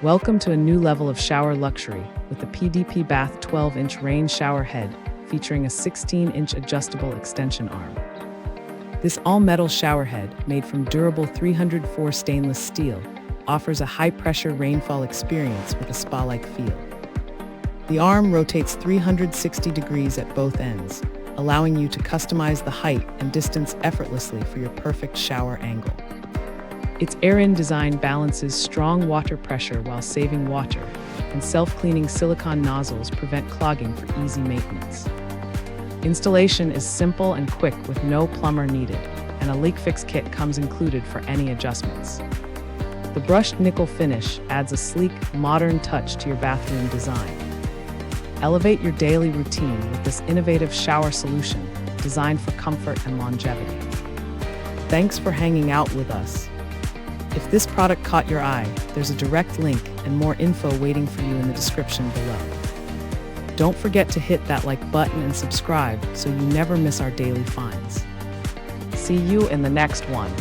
Welcome to a new level of shower luxury with the PDPBath 12-inch rain shower head featuring a 16-inch adjustable extension arm. This all-metal shower head, made from durable 304 stainless steel, offers a high-pressure rainfall experience with a spa-like feel. The arm rotates 360 degrees at both ends, allowing you to customize the height and distance effortlessly for your perfect shower angle. Its air-in design balances strong water pressure while saving water, and self-cleaning silicone nozzles prevent clogging for easy maintenance. Installation is simple and quick with no plumber needed, and a leak fix kit comes included for any adjustments. The brushed nickel finish adds a sleek, modern touch to your bathroom design. Elevate your daily routine with this innovative shower solution designed for comfort and longevity. Thanks for hanging out with us. If this product caught your eye, there's a direct link and more info waiting for you in the description below. Don't forget to hit that like button and subscribe so you never miss our daily finds. See you in the next one.